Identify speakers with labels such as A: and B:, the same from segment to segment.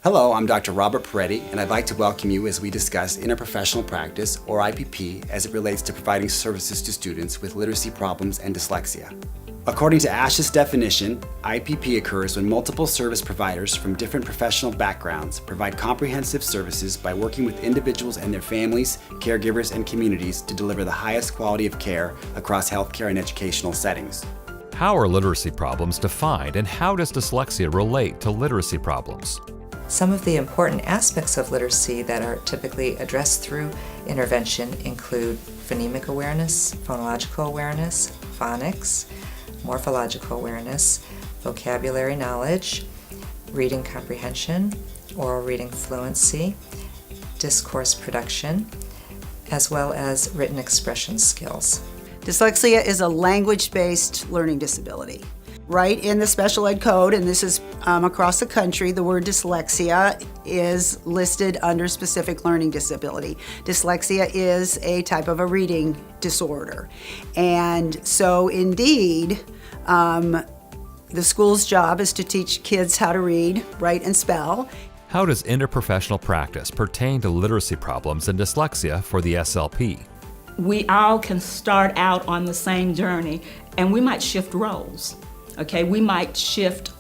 A: Hello, I'm Dr. Robert Peretti, and I'd like to welcome you as we discuss interprofessional practice, or IPP, as it relates to providing services to students with literacy problems and dyslexia. According to ASH's definition, IPP occurs when multiple service providers from different professional backgrounds provide comprehensive services by working with individuals and their families, caregivers, and communities to deliver the highest quality of care across healthcare and educational settings.
B: How are literacy problems defined, and how does dyslexia relate to literacy problems?
C: Some of the important aspects of literacy that are typically addressed through intervention include phonemic awareness, phonological awareness, phonics, morphological awareness, vocabulary knowledge, reading comprehension, oral reading fluency, discourse production, as well as written expression skills.
D: Dyslexia is a language-based learning disability. Right in the special ed code, and this is across the country, the word dyslexia is listed under specific learning disability. Dyslexia is a type of a reading disorder. And so indeed, the school's job is to teach kids how to read, write, and spell.
B: How does interprofessional practice pertain to literacy problems and dyslexia for the SLP?
E: We all can start out on the same journey, and we might shift roles. Okay, we might shift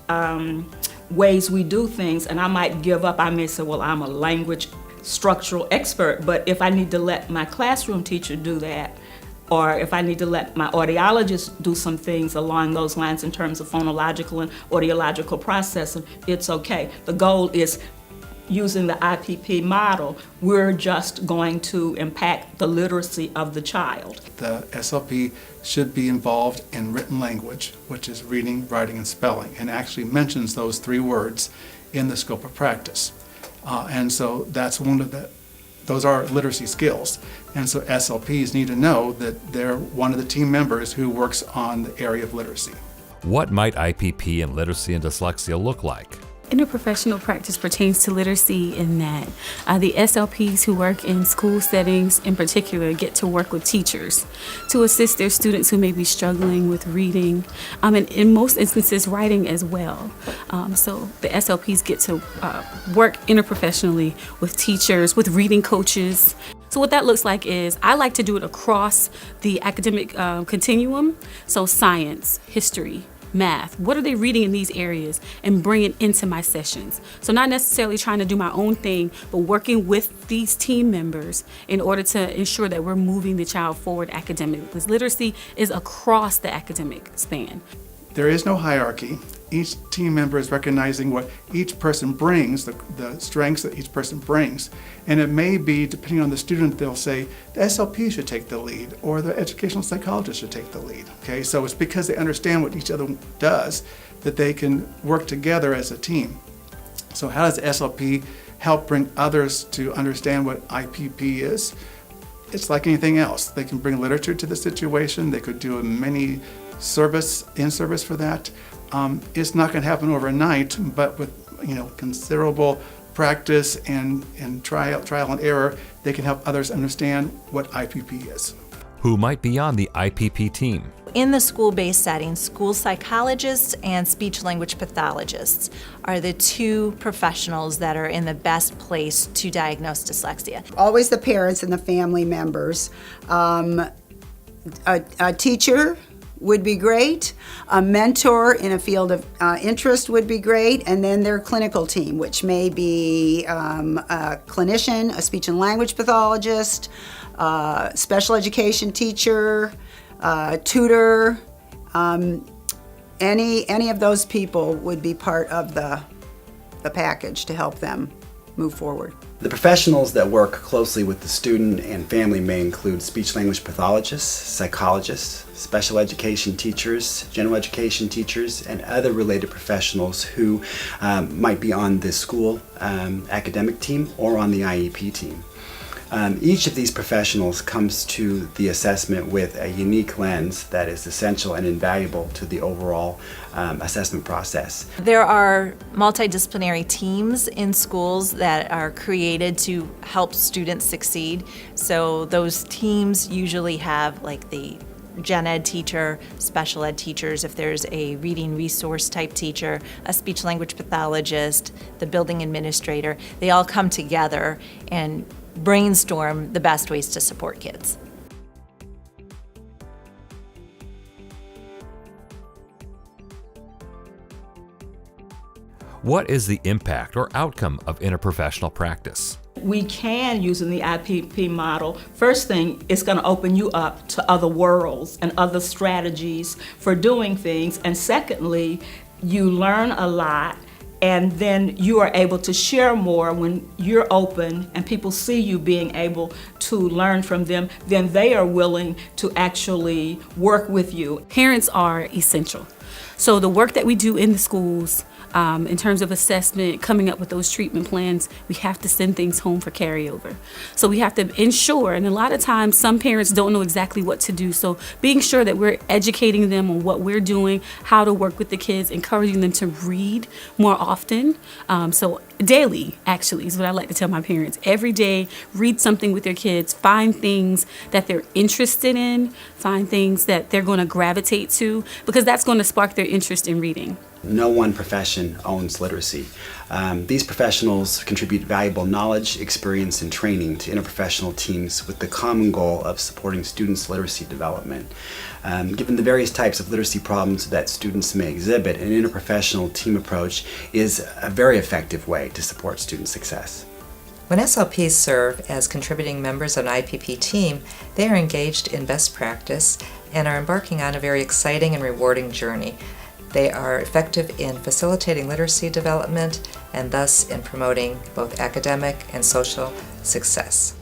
E: ways we do things, and I might give up. I may say, well, I'm a language structural expert, but if I need to let my classroom teacher do that, or if I need to let my audiologist do some things along those lines in terms of phonological and audiological processing, it's okay. The goal is, using the IPP model, we're just going to impact the literacy of the child.
F: The SLP should be involved in written language, which is reading, writing, and spelling, and actually mentions those three words in the scope of practice. And so that's those are literacy skills. And so SLPs need to know that they're one of the team members who works on the area of literacy.
B: What might IPP and literacy and dyslexia look like?
G: Interprofessional practice pertains to literacy in that the SLPs who work in school settings in particular get to work with teachers to assist their students who may be struggling with reading and in most instances writing as well. So the SLPs get to work interprofessionally with teachers, with reading coaches. So what that looks like is I like to do it across the academic continuum, so science, history, math. What are they reading in these areas, and bring it into my sessions? So not necessarily trying to do my own thing, but working with these team members in order to ensure that we're moving the child forward academically, because literacy is across the academic span.
F: There is no hierarchy. Each team member is recognizing what each person brings, the strengths that each person brings. And it may be, depending on the student, they'll say the SLP should take the lead or the educational psychologist should take the lead. Okay, so it's because they understand what each other does that they can work together as a team. So how does the SLP help bring others to understand what IPP is? It's like anything else. They can bring literature to the situation. They could do a mini in-service for that. It's not going to happen overnight, but with considerable practice and trial and error, they can help others understand what IPP is.
B: Who might be on the IPP team?
H: In the school-based setting, school psychologists and speech language pathologists are the two professionals that are in the best place to diagnose dyslexia.
D: Always the parents and the family members. A teacher would be great. A mentor in a field of interest would be great. And then their clinical team, which may be a clinician, a speech and language pathologist, special education teacher, tutor. Any of those people would be part of the package to help them move forward.
A: The professionals that work closely with the student and family may include speech language pathologists, psychologists, special education teachers, general education teachers, and other related professionals who might be on the school academic team or on the IEP team. Each of these professionals comes to the assessment with a unique lens that is essential and invaluable to the overall assessment process.
H: There are multidisciplinary teams in schools that are created to help students succeed. So those teams usually have like the gen ed teacher, special ed teachers, if there's a reading resource type teacher, a speech language pathologist, the building administrator, they all come together and brainstorm the best ways to support kids.
B: What is the impact or outcome of interprofessional practice?
E: We can, using the IPP model, first thing, it's going to open you up to other worlds and other strategies for doing things. And secondly, you learn a lot, and then you are able to share more when you're open and people see you being able to learn from them, then they are willing to actually work with you.
G: Parents are essential. So the work that we do in the schools, in terms of assessment, coming up with those treatment plans, we have to send things home for carryover. So we have to ensure, and a lot of times some parents don't know exactly what to do, so being sure that we're educating them on what we're doing, how to work with the kids, encouraging them to read more often. So daily, actually, is what I like to tell my parents. Every day, read something with their kids, find things that they're interested in, find things that they're going to gravitate to, because that's going to spark their interest in reading.
A: No one profession owns literacy. These professionals contribute valuable knowledge, experience, and training to interprofessional teams with the common goal of supporting students' literacy development. Given the various types of literacy problems that students may exhibit, an interprofessional team approach is a very effective way to support student success.
C: When SLPs serve as contributing members of an IPP team, they are engaged in best practice and are embarking on a very exciting and rewarding journey. They are effective in facilitating literacy development and thus in promoting both academic and social success.